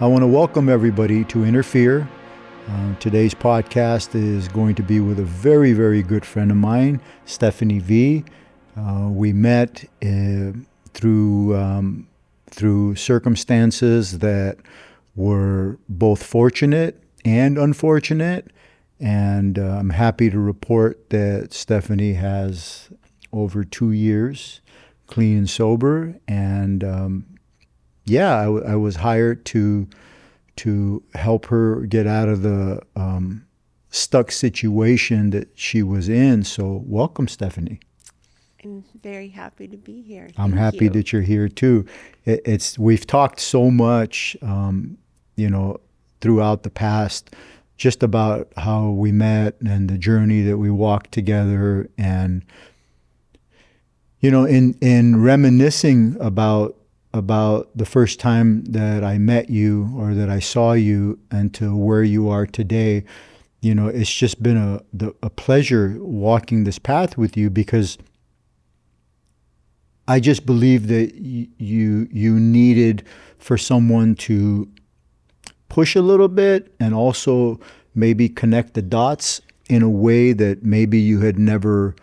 I want to welcome everybody to Interfere. Today's podcast is going to be with a very, very good friend of mine, Stephanie V. We met through circumstances that were both fortunate and unfortunate, and I'm happy to report that Stephanie has over 2 years clean and sober, and I was hired to help her get out of the stuck situation that she was in. So welcome, Stephanie. I'm very happy to be here. I'm happy that you're here too. We've talked so much, throughout the past, just about how we met and the journey that we walked together, and in reminiscing about the first time that I met you or that I saw you and to where you are today, it's just been a pleasure walking this path with you, because I just believe that you needed for someone to push a little bit and also maybe connect the dots in a way that maybe you had never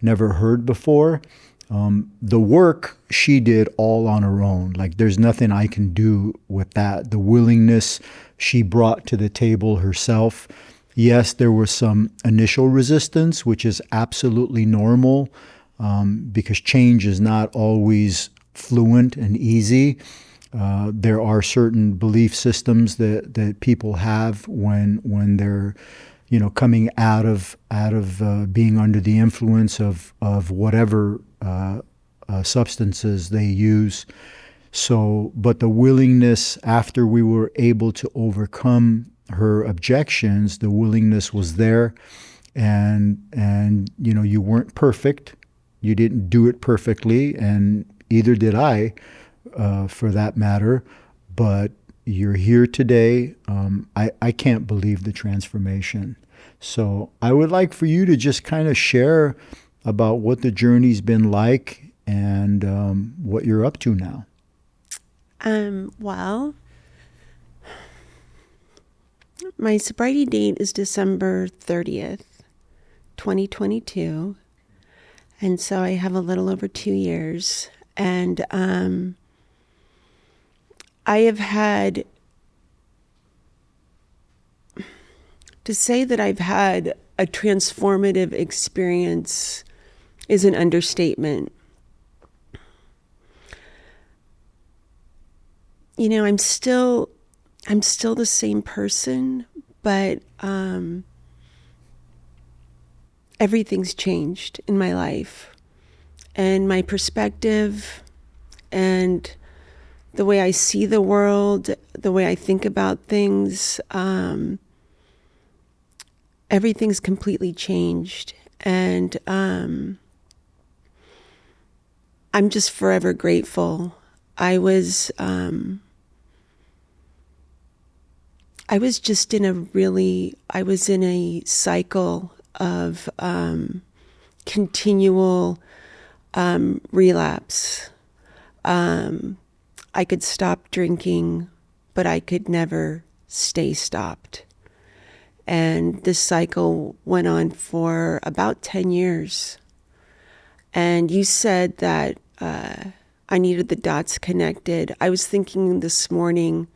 heard before. The work she did all on her own. Like, there's nothing I can do with that. The willingness she brought to the table herself. Yes, there was some initial resistance, which is absolutely normal, because change is not always fluent and easy. There are certain belief systems that people have when they're coming out of being under the influence of whatever substances they use. So, but the willingness, after we were able to overcome her objections, the willingness was there, and you weren't perfect. You didn't do it perfectly, and either did I, for that matter. But you're here today. I can't believe the transformation. So I would like for you to just kind of share about what the journey's been like and what you're up to now. Well, my sobriety date is December 30th, 2022. And so I have a little over 2 years. And I have had, to say that I've had a transformative experience is an understatement. I'm still the same person, but everything's changed in my life, and my perspective and the way I see the world, the way I think about things, everything's completely changed. And I'm just forever grateful. I was just in a cycle of continual relapse. I could stop drinking, but I could never stay stopped. And this cycle went on for about 10 years. And you said that I needed the dots connected. I was thinking this morning,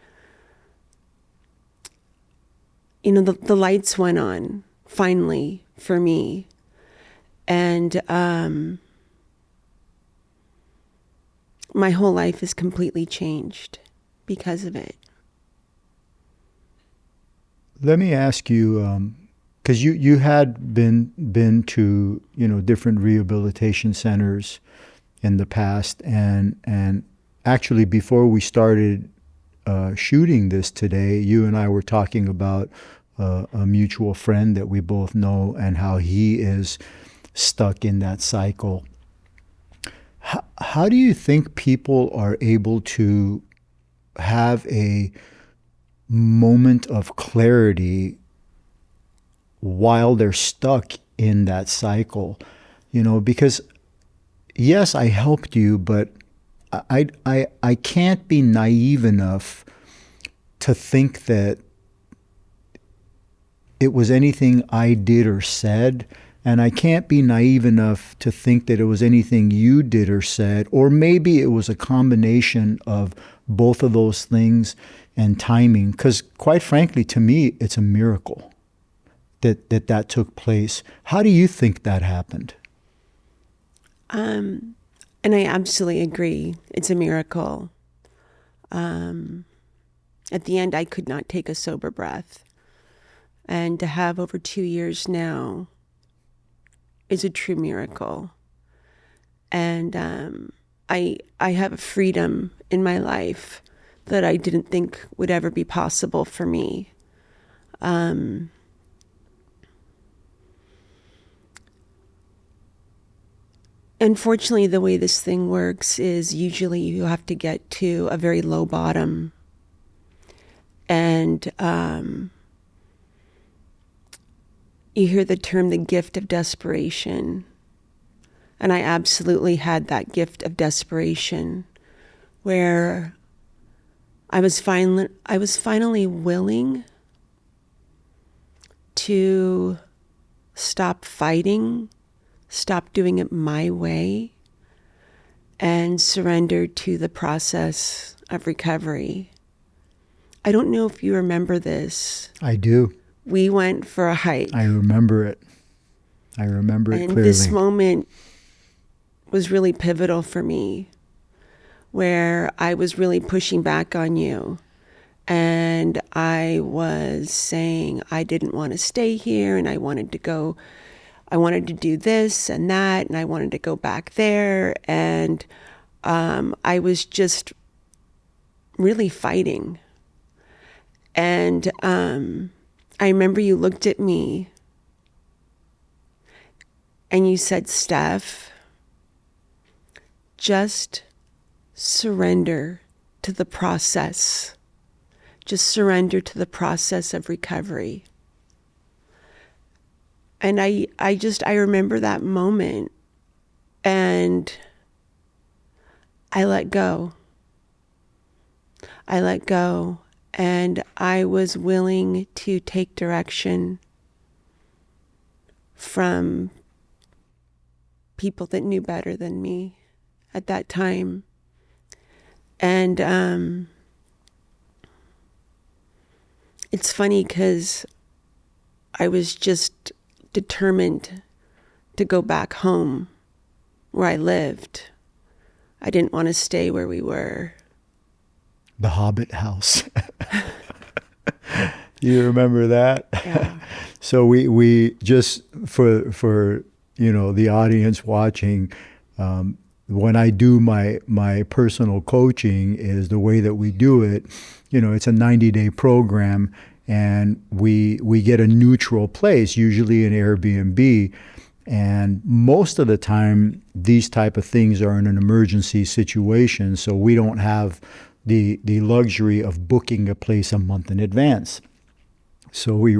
the lights went on finally for me. And my whole life is completely changed because of it. Let me ask you, because you had been to different rehabilitation centers in the past, and actually before we started shooting this today, you and I were talking about a mutual friend that we both know and how he is stuck in that cycle. How do you think people are able to have a moment of clarity while they're stuck in that cycle? Because yes, I helped you, but I can't be naive enough to think that it was anything I did or said. And I can't be naive enough to think that it was anything you did or said, or maybe it was a combination of both of those things and timing. Because quite frankly, to me, it's a miracle that took place. How do you think that happened? And I absolutely agree. It's a miracle. At the end, I could not take a sober breath. And to have over 2 years now is a true miracle. And I have a freedom in my life that I didn't think would ever be possible for me. Unfortunately, the way this thing works is usually you have to get to a very low bottom. And you hear the term, the gift of desperation. And I absolutely had that gift of desperation where I was finally willing to stop fighting, stop doing it my way, and surrender to the process of recovery. I don't know if you remember this. I do. We went for a hike. I remember it. I remember it and clearly. This moment was really pivotal for me, where I was really pushing back on you. And I was saying I didn't want to stay here, and I wanted to do this and that, and I wanted to go back there. And I was just really fighting. And I remember you looked at me and you said, "Steph, just surrender to the process. Just surrender to the process of recovery." And I remember that moment, and I let go. And I was willing to take direction from people that knew better than me at that time. And it's funny because I was just determined to go back home where I lived. I didn't want to stay where we were. The Hobbit house. You remember that? Yeah. So we just for the audience watching, when I do my personal coaching, is the way that we do it. It's a 90-day program, and we get a neutral place, usually an Airbnb. And most of the time, these type of things are in an emergency situation, so we don't have the luxury of booking a place a month in advance. So we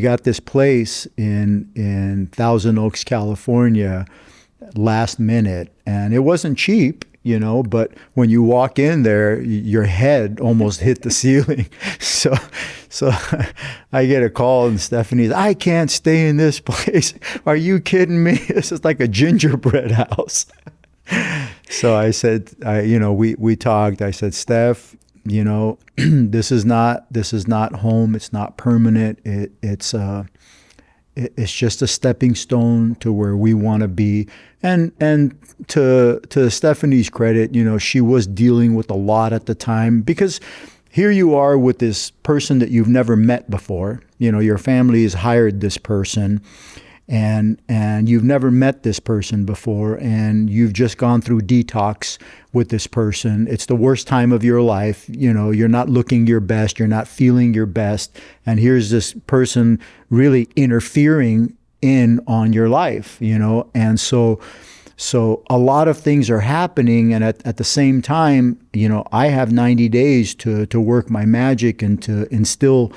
got this place in Thousand Oaks, California, last minute, and it wasn't cheap, but when you walk in there, your head almost hit the ceiling. So I get a call, and Stephanie's, "I can't stay in this place. Are you kidding me? This is like a gingerbread house." So I said, we talked. I said, "Steph, this is not home. It's not permanent. It's just a stepping stone to where we want to be." And to Stephanie's credit, she was dealing with a lot at the time, because here you are with this person that you've never met before. Your family has hired this person, and you've never met this person before, and you've just gone through detox with this person. It's the worst time of your life. You're not looking your best, you're not feeling your best, and here's this person really interfering on your life, and so a lot of things are happening, and at the same time, I have 90 days to work my magic and to instill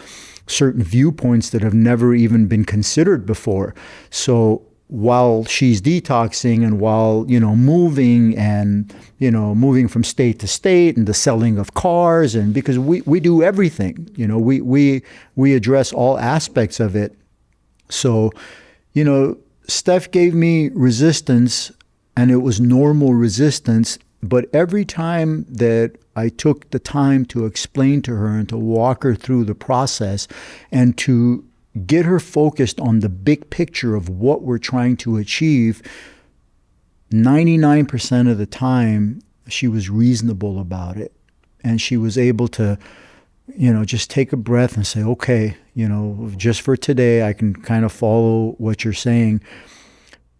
certain viewpoints that have never even been considered before. So while she's detoxing and while, moving and, moving from state to state and the selling of cars. And because we do everything, we address all aspects of it. So, Steph gave me resistance, and it was normal resistance. But every time that I took the time to explain to her and to walk her through the process and to get her focused on the big picture of what we're trying to achieve, 99% of the time, she was reasonable about it. And she was able to, just take a breath and say, okay, just for today, I can kind of follow what you're saying.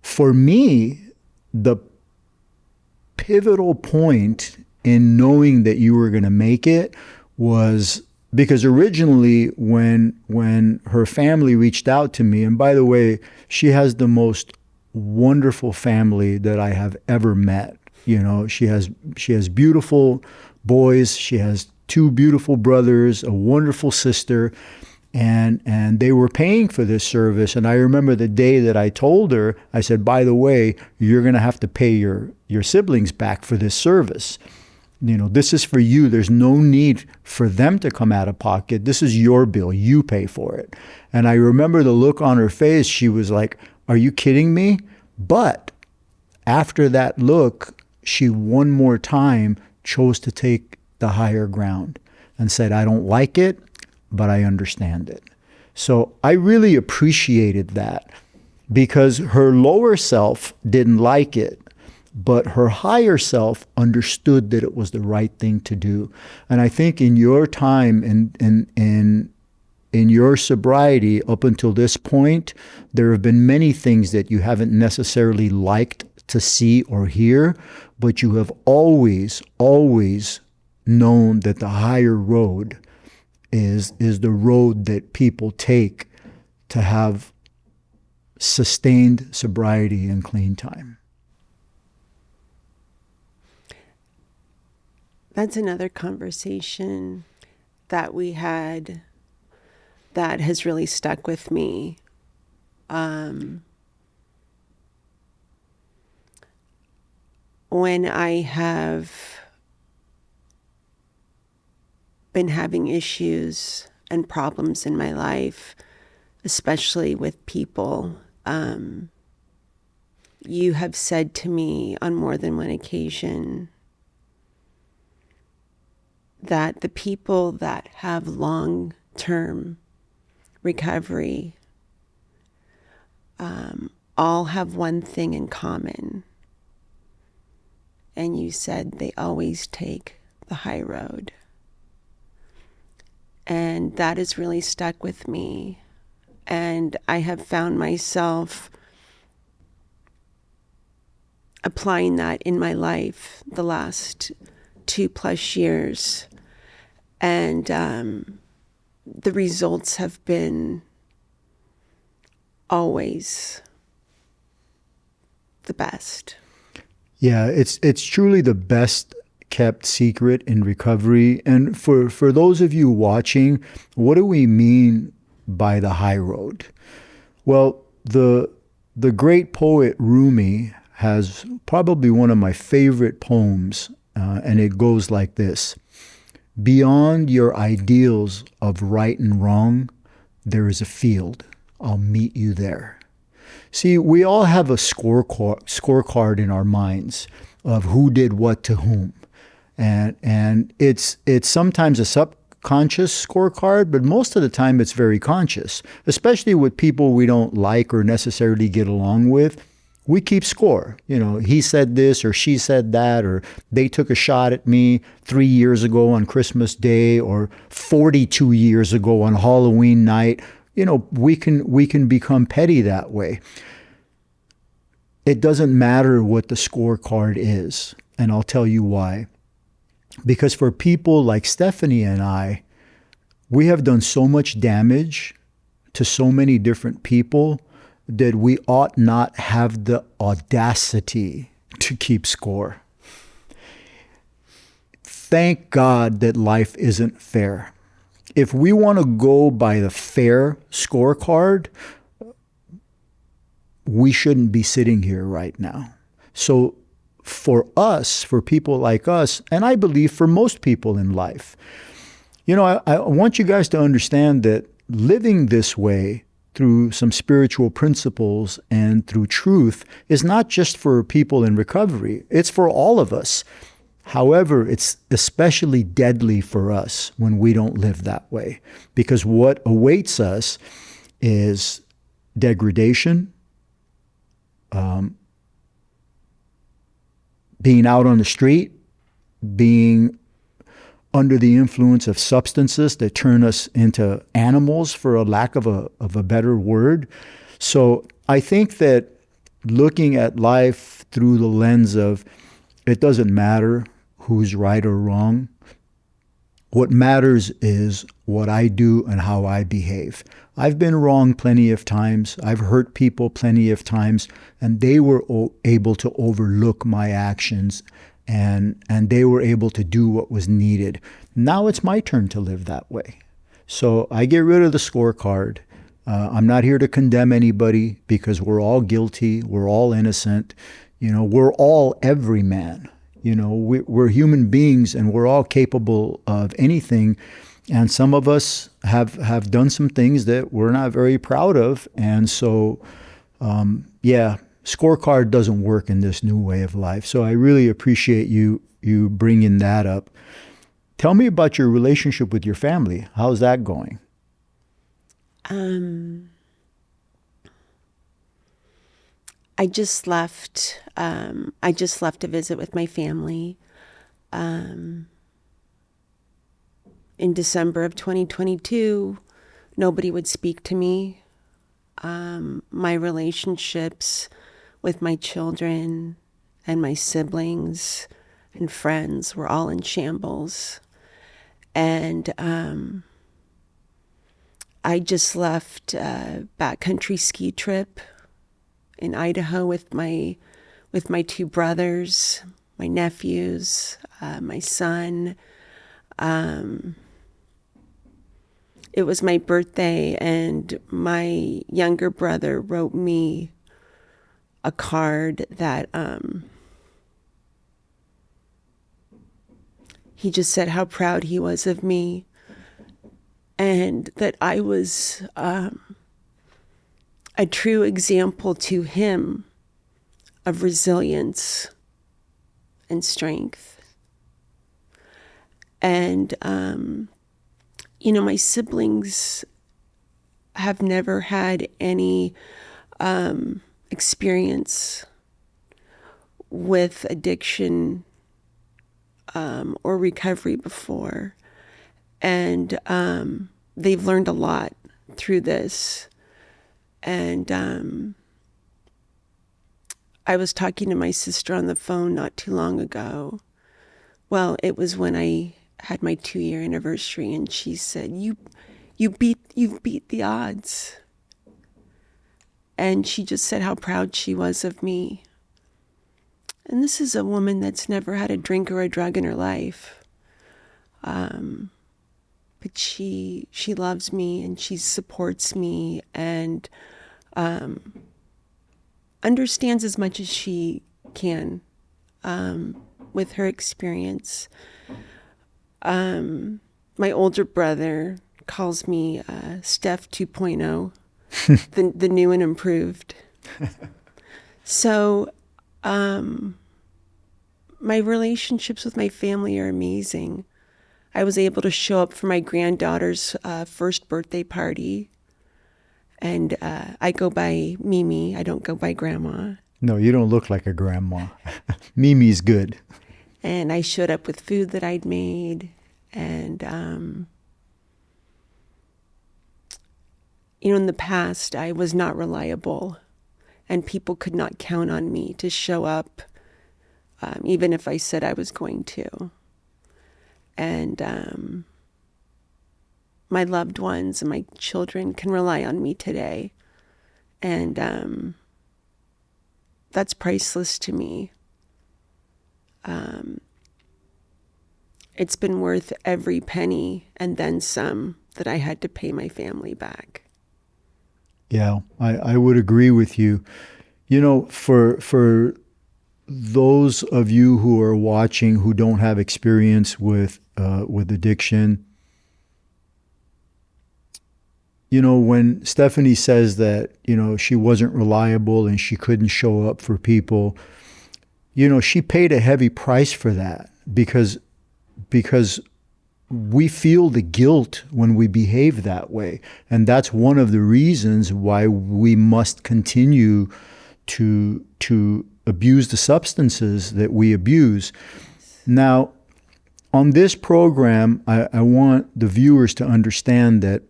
For me, the pivotal point in knowing that you were going to make it was because originally when her family reached out to me, and by the way, she has the most wonderful family that I have ever met. She has beautiful boys, she has 2 beautiful brothers, a wonderful sister, and they were paying for this service. And I remember the day that I told her, I said, by the way, you're going to have to pay your siblings back for this service. This is for you. There's no need for them to come out of pocket. This is your bill. You pay for it. And I remember the look on her face. She was like, are you kidding me? But after that look, she one more time chose to take the higher ground and said, I don't like it, but I understand it. So I really appreciated that because her lower self didn't like it, but her higher self understood that it was the right thing to do. And I think in your time in your sobriety up until this point, there have been many things that you haven't necessarily liked to see or hear, but you have always known that the higher road is the road that people take to have sustained sobriety and clean time. That's another conversation that we had that has really stuck with me. When I have been having issues and problems in my life, especially with people, you have said to me on more than one occasion that the people that have long-term recovery all have one thing in common. And you said they always take the high road. And that has really stuck with me. And I have found myself applying that in my life the last 2+ years. And the results have been always the best. Yeah, it's truly the best kept secret in recovery. And for those of you watching, what do we mean by the high road? Well, the great poet Rumi has probably one of my favorite poems, and it goes like this. Beyond your ideals of right and wrong, there is a field. I'll meet you there. See, we all have a scorecard in our minds of who did what to whom. And it's sometimes a subconscious scorecard, but most of the time it's very conscious, especially with people we don't like or necessarily get along with. We keep score. He said this or she said that, or they took a shot at me 3 years ago on Christmas Day or 42 years ago on Halloween night. We can become petty that way. It doesn't matter what the scorecard is, and I'll tell you why. Because for people like Stephanie and I, we have done so much damage to so many different people that we ought not have the audacity to keep score. Thank God that life isn't fair. If we want to go by the fair scorecard, we shouldn't be sitting here right now. So for us, for people like us, and I believe for most people in life, I want you guys to understand that living this way through some spiritual principles and through truth is not just for people in recovery. It's for all of us. However, it's especially deadly for us when we don't live that way, because what awaits us is degradation, being out on the street, being under the influence of substances that turn us into animals, for a lack of a better word. So I think that looking at life through the lens of it doesn't matter who's right or wrong. What matters is what I do and how I behave. I've been wrong plenty of times. I've hurt people plenty of times, and they were able to overlook my actions, and they were able to do what was needed. Now it's my turn to live that way. So I get rid of the scorecard. I'm not here to condemn anybody, because we're all guilty. We're all innocent. We're all everyman. We're human beings, and we're all capable of anything. And some of us have done some things that we're not very proud of. And so, scorecard doesn't work in this new way of life. So I really appreciate you bringing that up. Tell me about your relationship with your family. How's that going? I just left a visit with my family in December of 2022. Nobody would speak to me. My relationships with my children and my siblings and friends were all in shambles. And I just left a backcountry ski trip in Idaho with my two brothers, my nephews, my son. It was my birthday, and my younger brother wrote me a card that he just said how proud he was of me, and that I was a true example to him of resilience and strength. And, my siblings have never had any experience with addiction or recovery before. And they've learned a lot through this. And I was talking to my sister on the phone not too long ago. Well, it was when I had my 2-year anniversary, and she said, you've beat the odds. And she just said how proud she was of me. And this is a woman that's never had a drink or a drug in her life. But she loves me, and she supports me, and understands as much as she can with her experience. My older brother calls me Steph 2.0, the new and improved. So my relationships with my family are amazing. I was able to show up for my granddaughter's first birthday party. And I go by Mimi. I don't go by Grandma. No, you don't look like a grandma. Mimi's good. And I showed up with food that I'd made. And, in the past, I was not reliable. And people could not count on me to show up, even if I said I was going to. And my loved ones and my children can rely on me today. And that's priceless to me. It's been worth every penny and then some that I had to pay my family back. Yeah, I would agree with you. For those of you who are watching who don't have experience with addiction, when Stephanie says that, she wasn't reliable and she couldn't show up for people, she paid a heavy price for that because we feel the guilt when we behave that way. And that's one of the reasons why we must continue to abuse the substances that we abuse. Now, on this program, I want the viewers to understand that,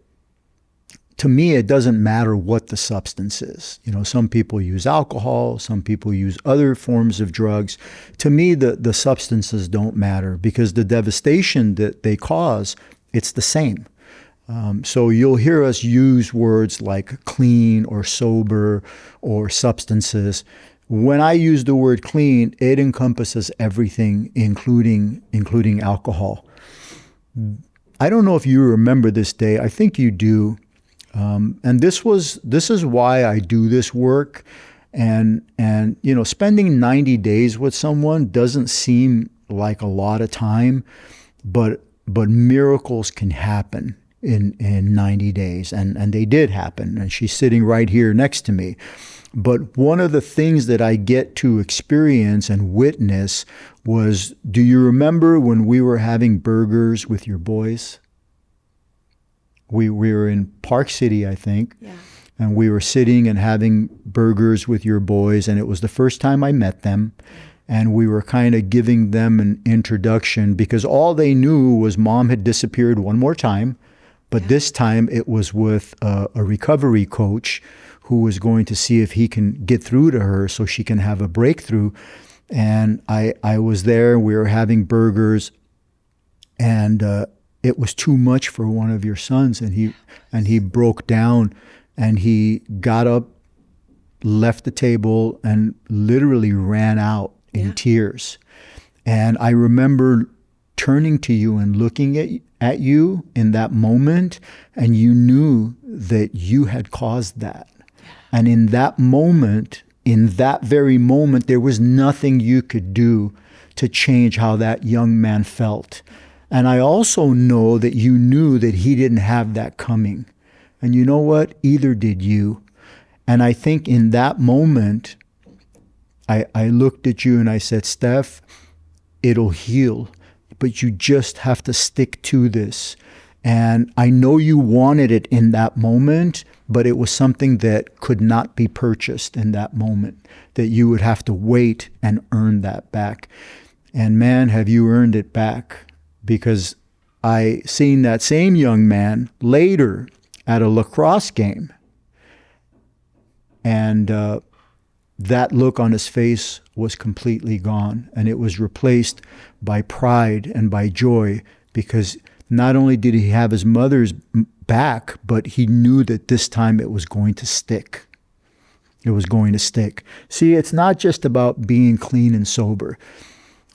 to me, it doesn't matter what the substance is. Some people use alcohol, some people use other forms of drugs. To me, the substances don't matter because the devastation that they cause, it's the same. So you'll hear us use words like clean or sober or substances. When I use the word clean, it encompasses everything, including alcohol. I don't know if you remember this day. I think you do. And this is why I do this work. And spending 90 days with someone doesn't seem like a lot of time, but miracles can happen in 90 days. And they did happen. And she's sitting right here next to me. But one of the things that I get to experience and witness was, do you remember when we were having burgers with your boys? We were in Park City, I think, Yeah. and we were sitting and having burgers with your boys, and it was the first time I met them, and we were kind of giving them an introduction because all they knew was Mom had disappeared one more time, but this time it was with a recovery coach who was going to see if he can get through to her so she can have a breakthrough. And I was there, we were having burgers, and it was too much for one of your sons, and he broke down, and he got up, left the table, and literally ran out in tears. And I remember turning to you and looking at you in that moment, and you knew that you had caused that. And in that moment, in that very moment, there was nothing you could do to change how that young man felt. And I also know that you knew that he didn't have that coming. And you know what? Either did you. And I think in that moment, I looked at you and I said, Steph, it'll heal, but you just have to stick to this. And I know you wanted it in that moment, but it was something that could not be purchased in that moment, that you would have to wait and earn that back. And man, have you earned it back. Because I seen that same young man later at a lacrosse game. And that look on his face was completely gone. And it was replaced by pride and by joy, because not only did he have his mother's back, but he knew that this time it was going to stick. It was going to stick. See, it's not just about being clean and sober.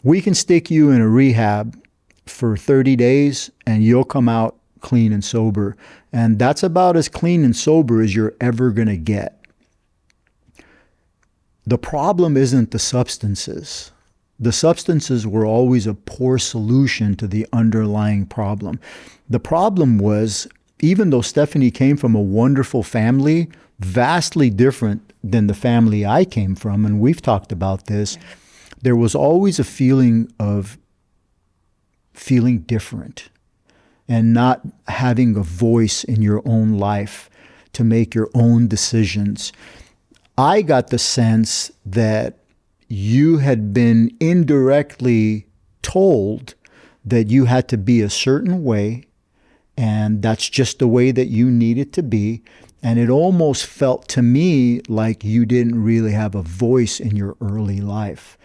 We can stick you in a rehab for 30 days and you'll come out clean and sober. And that's about as clean and sober as you're ever going to get. The problem isn't the substances. The substances were always a poor solution to the underlying problem. The problem was, even though Stephanie came from a wonderful family, vastly different than the family I came from, and we've talked about this, there was always a feeling of feeling different and not having a voice in your own life to make your own decisions. I got the sense that you had been indirectly told that you had to be a certain way, and that's just the way that you needed to be. And it almost felt to me like you didn't really have a voice in your early life.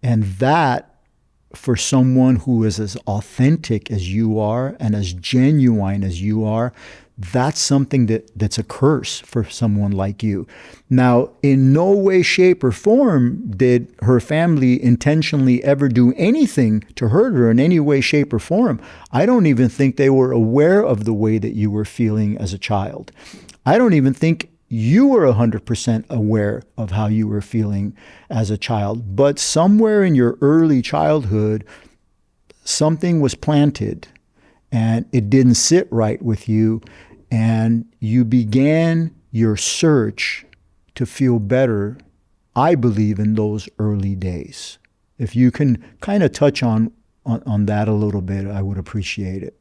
And that, for someone who is as authentic as you are and as genuine as you are, that's something that's a curse for someone like you. Now, in no way, shape, or form did her family intentionally ever do anything to hurt her in any way, shape, or form. I don't even think they were aware of the way that you were feeling as a child. I don't even think you were 100% aware of how you were feeling as a child. But somewhere in your early childhood, something was planted and it didn't sit right with you. And you began your search to feel better, I believe, in those early days. If you can kind of touch on that a little bit, I would appreciate it.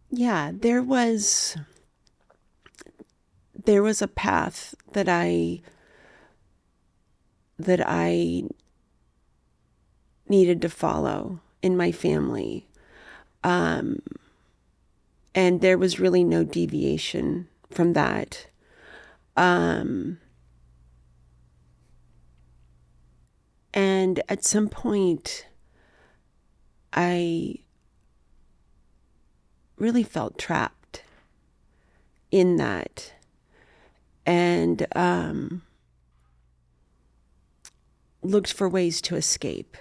Yeah, there was a path that I needed to follow in my family. And there was really no deviation from that. And at some point, I really felt trapped in that. And looked for ways to escape.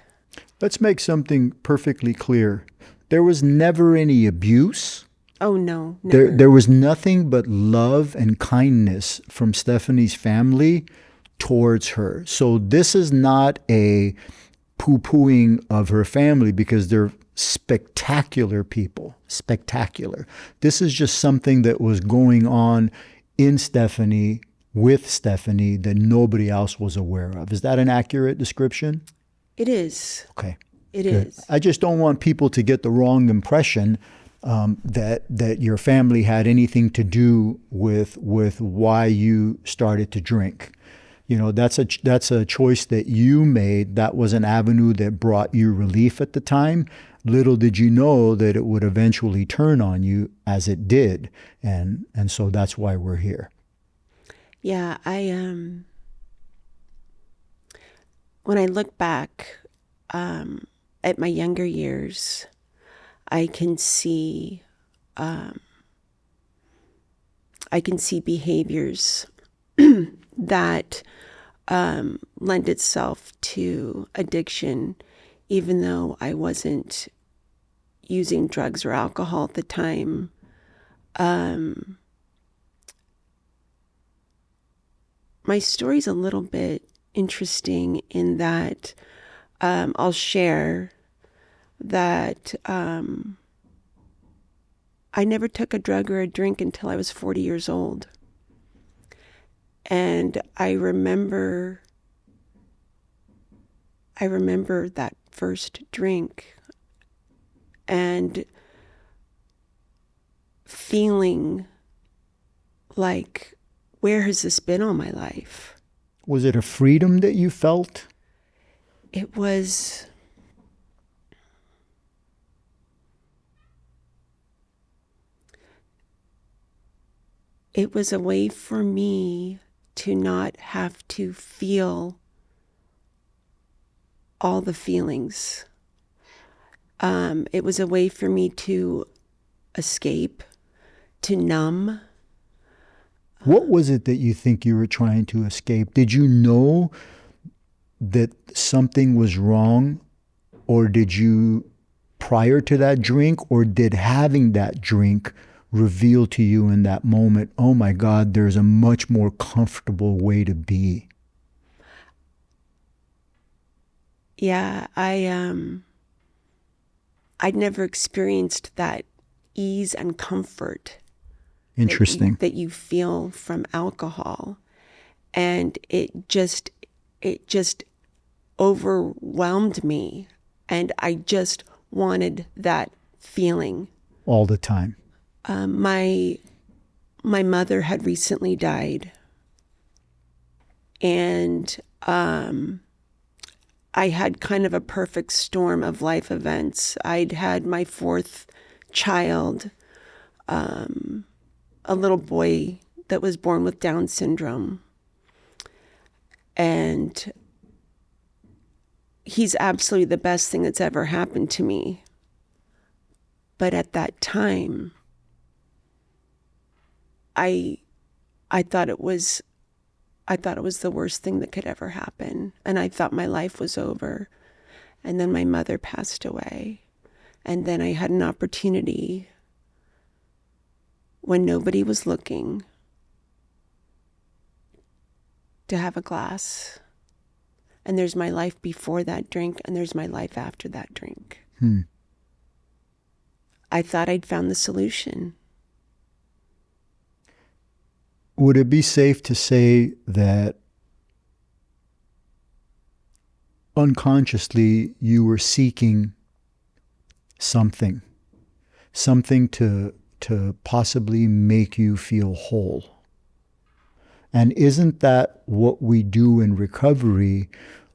Let's make something perfectly clear. There was never any abuse. Oh, no, never. There was nothing but love and kindness from Stephanie's family towards her. So this is not a poo-pooing of her family, because they're spectacular people. Spectacular. This is just something that was going on in Stephanie, with Stephanie, that nobody else was aware of. Is that an accurate description? It is. Okay. It Good. is. I just don't want people to get the wrong impression that your family had anything to do with why you started to drink. You know, that's a choice that you made. That was an avenue that brought you relief at the time. Little did you know that it would eventually turn on you, as it did, and so that's why we're here. Yeah, when I look back at my younger years, I can see behaviors that lend itself to addiction, even though I wasn't using drugs or alcohol at the time. My story's a little bit interesting in that I'll share that I never took a drug or a drink until I was 40 years old. And I remember that first drink and feeling like, where has this been all my life? Was it a freedom that you felt? It was a way for me to not have to feel all the feelings. It was a way for me to escape, to numb. What was it that you think you were trying to escape? Did you know that something was wrong, or did you, prior to that drink, or did having that drink reveal to you in that moment, oh my God, there's a much more comfortable way to be? Yeah, I'd never experienced that ease and comfort. Interesting. That you feel from alcohol. And it just overwhelmed me. And I just wanted that feeling. All the time. My mother had recently died. And I had kind of a perfect storm of life events. I'd had my fourth child, a little boy that was born with Down syndrome. And he's absolutely the best thing that's ever happened to me. But at that time, I thought it was the worst thing that could ever happen. And I thought my life was over. And then my mother passed away. And then I had an opportunity when nobody was looking to have a glass. And there's my life before that drink, and there's my life after that drink. I thought I'd found the solution. Would it be safe to say that unconsciously you were seeking something to possibly make you feel whole? And isn't that what we do in recovery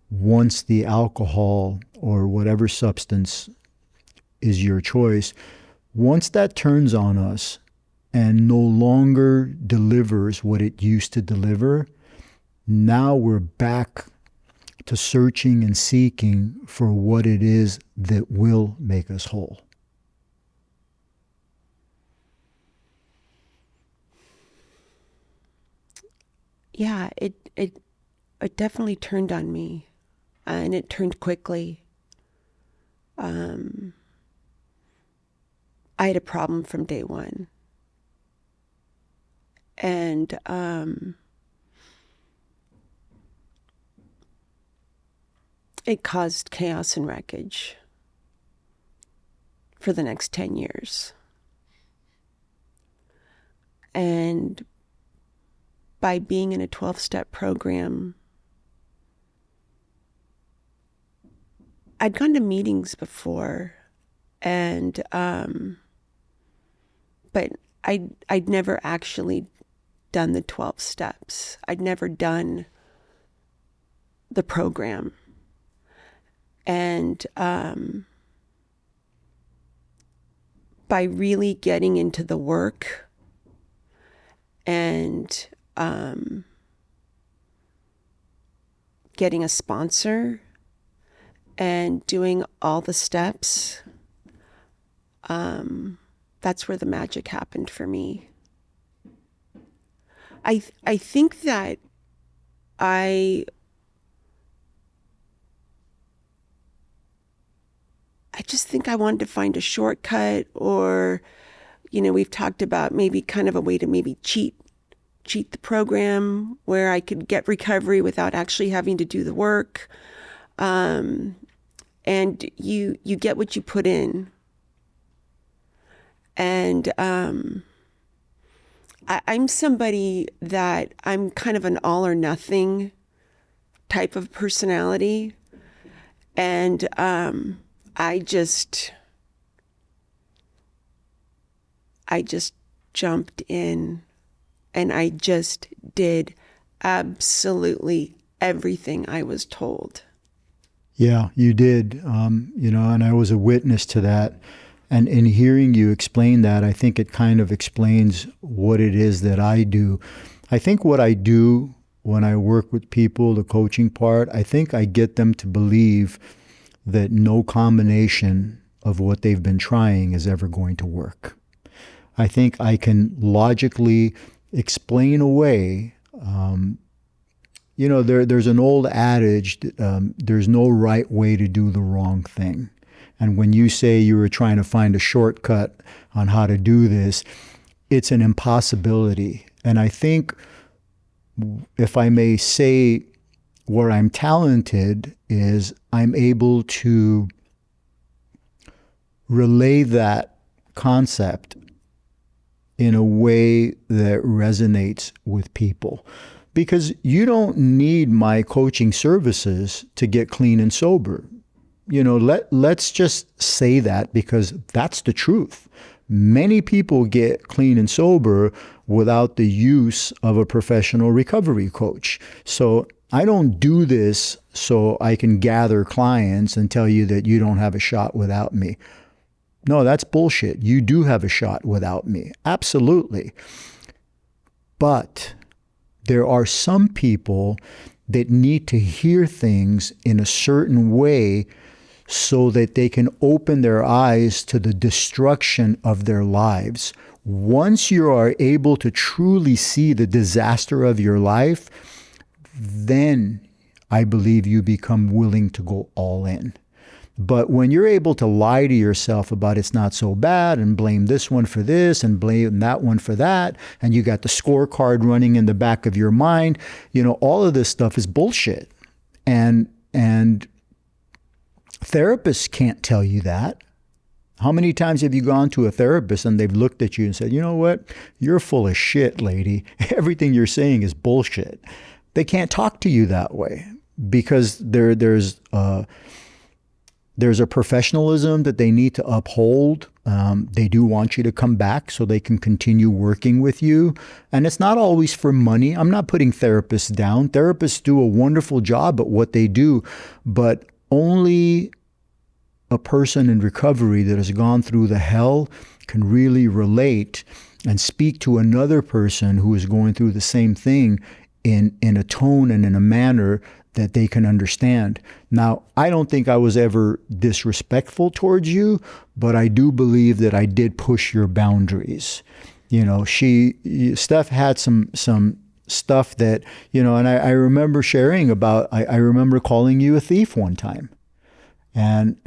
once the alcohol or whatever substance is your choice, once that turns on us and no longer delivers what it used to deliver, now we're back to searching and seeking for what it is that will make us whole. Yeah, it definitely turned on me, and it turned quickly. I had a problem from day one. And it caused chaos and wreckage for the next 10 years. And by being in a 12-step program, I'd gone to meetings before, and but I'd never actually done the 12 steps. I'd never done the program. And by really getting into the work and getting a sponsor and doing all the steps, that's where the magic happened for me. I think that I just think I wanted to find a shortcut, or, we've talked about maybe kind of a way to maybe cheat the program where I could get recovery without actually having to do the work. And you get what you put in. And I'm somebody that I'm kind of an all or nothing type of personality. And I just jumped in, and I just did absolutely everything I was told. Yeah, you did. And I was a witness to that. And in hearing you explain that, I think it kind of explains what it is that I do. I think what I do when I work with people, the coaching part, I think I get them to believe that no combination of what they've been trying is ever going to work. I think I can logically explain away, there's an old adage, there's no right way to do the wrong thing. And when you say you were trying to find a shortcut on how to do this, it's an impossibility. And I think, if I may say, where I'm talented is I'm able to relay that concept in a way that resonates with people. Because you don't need my coaching services to get clean and sober. Let's just say that, because that's the truth. Many people get clean and sober without the use of a professional recovery coach. So I don't do this so I can gather clients and tell you that you don't have a shot without me. No, that's bullshit. You do have a shot without me. Absolutely. But there are some people that need to hear things in a certain way so that they can open their eyes to the destruction of their lives. Once you are able to truly see the disaster of your life, then I believe you become willing to go all in. But when you're able to lie to yourself about it's not so bad and blame this one for this and blame that one for that, and you got the scorecard running in the back of your mind, all of this stuff is bullshit. And therapists can't tell you that. How many times have you gone to a therapist and they've looked at you and said, you know what? You're full of shit, lady. Everything you're saying is bullshit. They can't talk to you that way because there's a professionalism that they need to uphold. They do want you to come back so they can continue working with you. And it's not always for money. I'm not putting therapists down. Therapists do a wonderful job at what they do, but only a person in recovery that has gone through the hell can really relate and speak to another person who is going through the same thing in a tone and in a manner that they can understand. Now, I don't think I was ever disrespectful towards you, but I do believe that I did push your boundaries. Steph had some stuff that, and I remember sharing about, I remember calling you a thief one time. And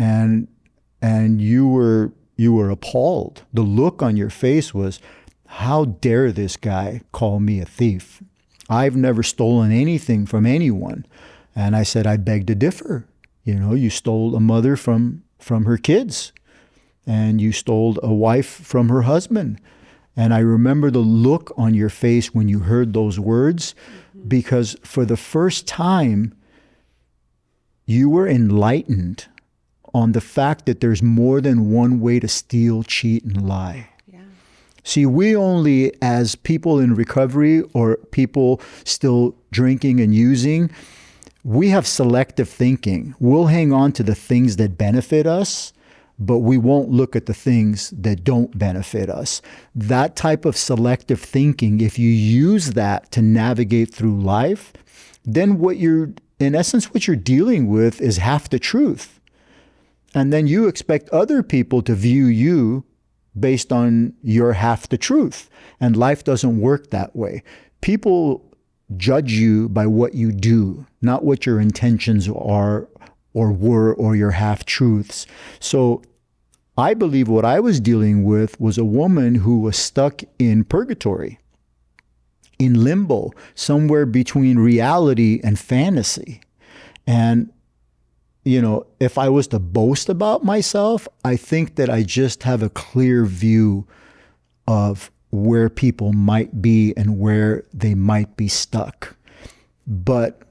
you were appalled. The look on your face was, how dare this guy call me a thief? I've never stolen anything from anyone. And I said, I beg to differ. You stole a mother from her kids, and you stole a wife from her husband. And I remember the look on your face when you heard those words, because for the first time, you were enlightened on the fact that there's more than one way to steal, cheat, and lie. Yeah. See, we only, as people in recovery or people still drinking and using, we have selective thinking. We'll hang on to the things that benefit us, but we won't look at the things that don't benefit us. That type of selective thinking, if you use that to navigate through life, then what you're dealing with is half the truth. And then you expect other people to view you based on your half the truth. And life doesn't work that way. People judge you by what you do, not what your intentions are or were or your half truths. So I believe what I was dealing with was a woman who was stuck in purgatory, in limbo, somewhere between reality and fantasy. And if I was to boast about myself, I think that I just have a clear view of where people might be and where they might be stuck. But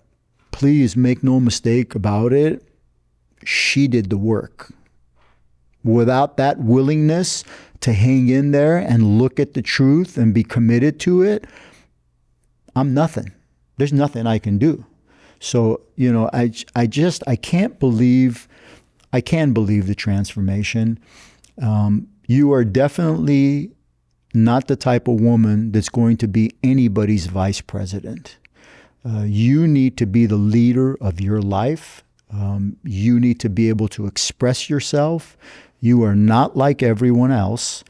please make no mistake about it, she did the work. Without that willingness to hang in there and look at the truth and be committed to it, I'm nothing. There's nothing I can do. So, I can't believe the transformation. You are definitely not the type of woman that's going to be anybody's vice president. You need to be the leader of your life. You need to be able to express yourself. You are not like everyone else.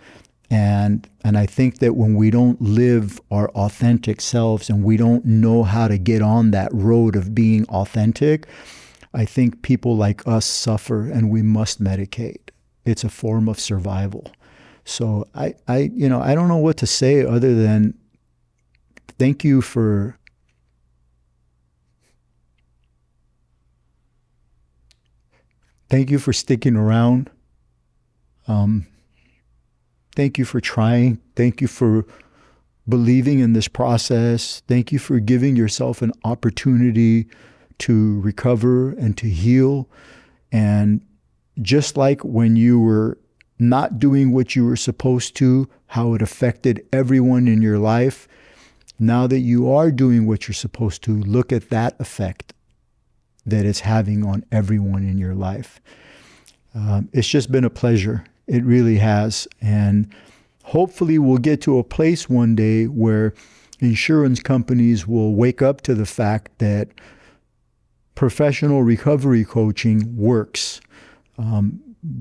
And I think that when we don't live our authentic selves and we don't know how to get on that road of being authentic, I think people like us suffer and we must medicate. It's a form of survival. So I don't know what to say other than thank you for sticking around. Thank you for trying. Thank you for believing in this process. Thank you for giving yourself an opportunity to recover and to heal. And just like when you were not doing what you were supposed to, how it affected everyone in your life, now that you are doing what you're supposed to, look at that effect that it's having on everyone in your life. It's just been a pleasure. It really has. And hopefully we'll get to a place one day where insurance companies will wake up to the fact that professional recovery coaching works,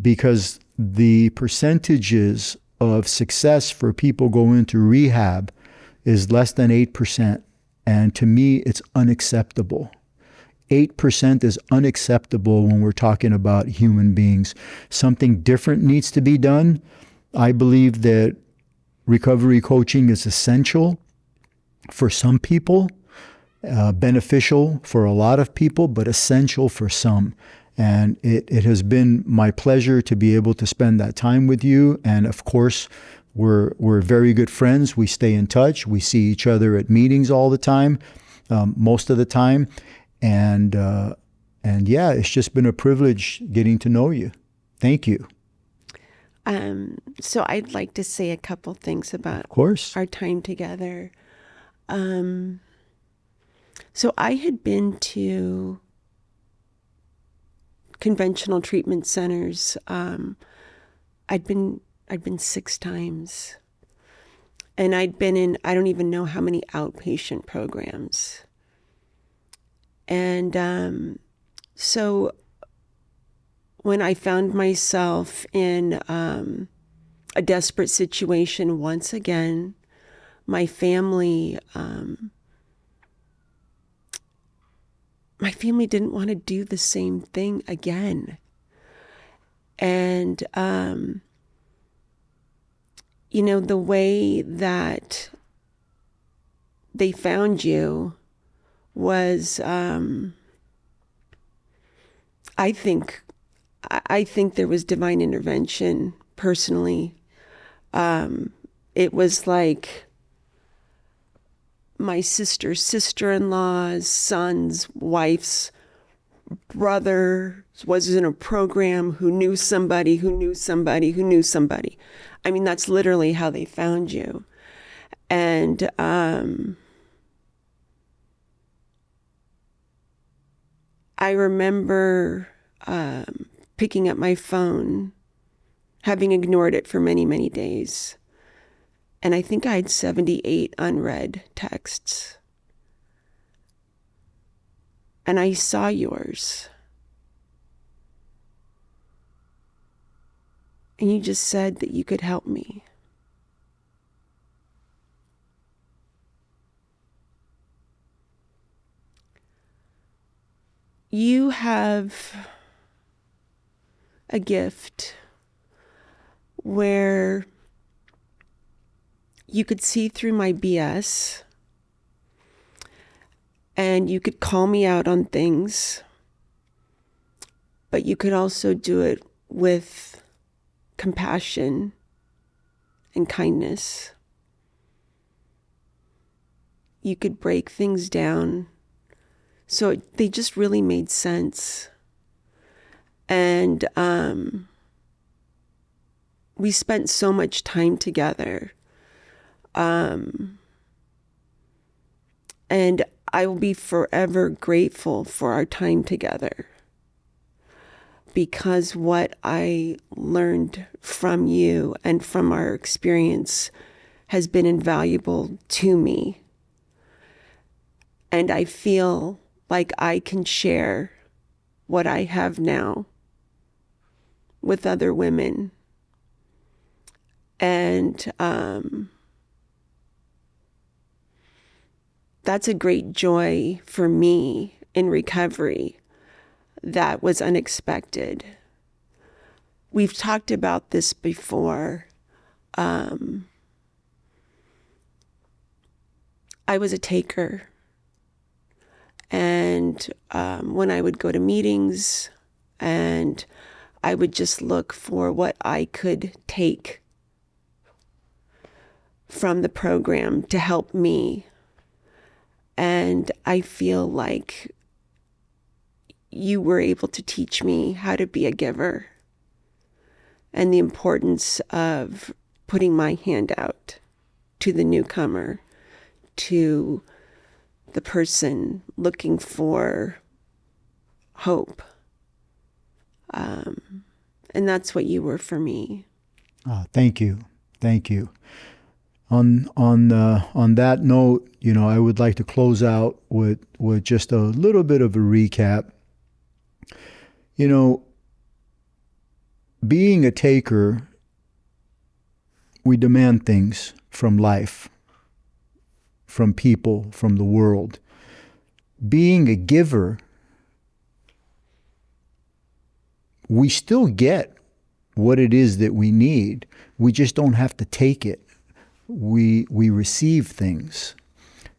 because the percentages of success for people going into rehab is less than 8%. And to me, it's unacceptable. 8% is unacceptable when we're talking about human beings. Something different needs to be done. I believe that recovery coaching is essential for some people, beneficial for a lot of people, but essential for some. And it has been my pleasure to be able to spend that time with you. And of course, we're very good friends. We stay in touch. We see each other at meetings all the time, most of the time. And yeah, it's just been a privilege getting to know you. Thank you. So I'd like to say a couple things about Of course. our time together. So I had been to conventional treatment centers. I'd been 6 times, and I'd been in, I don't even know how many outpatient programs. And so when I found myself in a desperate situation once again, my family didn't want to do the same thing again. And, the way that they found you was, I think there was divine intervention personally. It was like my sister-in-law's son's wife's brother was in a program who knew somebody who knew somebody who knew somebody. I mean, that's literally how they found you. And I remember picking up my phone, having ignored it for many, many days. And I think I had 78 unread texts. And I saw yours. And you just said that you could help me. You have a gift where you could see through my BS and you could call me out on things, but you could also do it with compassion and kindness. You could break things down so they just really made sense. And we spent so much time together. And I will be forever grateful for our time together, because what I learned from you and from our experience has been invaluable to me. And I feel like I can share what I have now with other women. And that's a great joy for me in recovery that was unexpected. We've talked about this before. I was a taker. And when I would go to meetings and I would just look for what I could take from the program to help me. And I feel like you were able to teach me how to be a giver and the importance of putting my hand out to the newcomer, to the person looking for hope. And that's what you were for me. Thank you. Thank you. On that note, I would like to close out with just a little bit of a recap. Being a taker, we demand things from life, from people, from the world. Being a giver, we still get what it is that we need. We just don't have to take it. We receive things.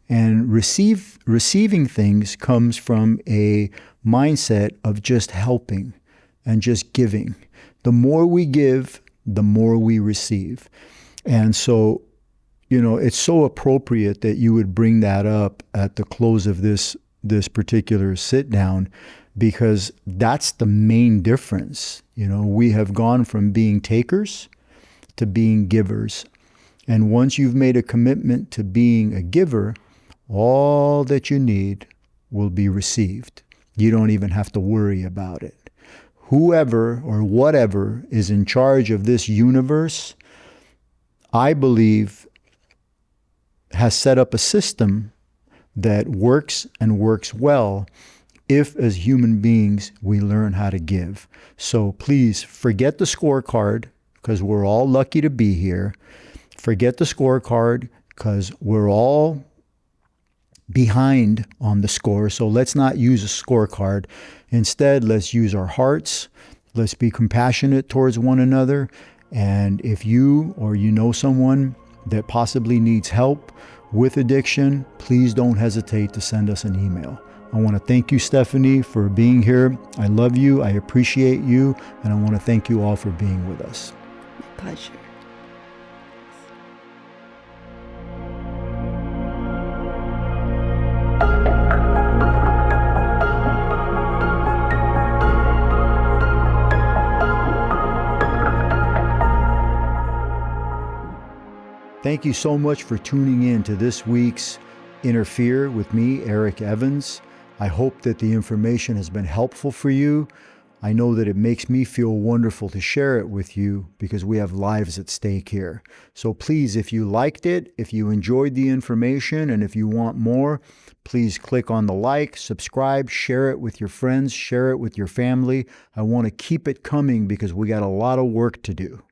And receiving things comes from a mindset of just helping and just giving. The more we give, the more we receive. And so, it's so appropriate that you would bring that up at the close of this particular sit down, because that's the main difference. We have gone from being takers to being givers. And once you've made a commitment to being a giver, all that you need will be received. You don't even have to worry about it. Whoever or whatever is in charge of this universe, I believe, has set up a system that works and works well if, as human beings, we learn how to give. So please forget the scorecard, because we're all lucky to be here. Forget the scorecard, because we're all behind on the score. So let's not use a scorecard. Instead, let's use our hearts. Let's be compassionate towards one another. And if you or someone that possibly needs help with addiction, please don't hesitate to send us an email. I want to thank you, Stephanie, for being here. I love you. I appreciate you. And I want to thank you all for being with us. Pleasure. Thank you so much for tuning in to this week's Interfere with me, Eric Evans. I hope that the information has been helpful for you. I know that it makes me feel wonderful to share it with you, because we have lives at stake here. So please, if you liked it, if you enjoyed the information, and if you want more, please click on the like, subscribe, share it with your friends, share it with your family. I want to keep it coming because we got a lot of work to do.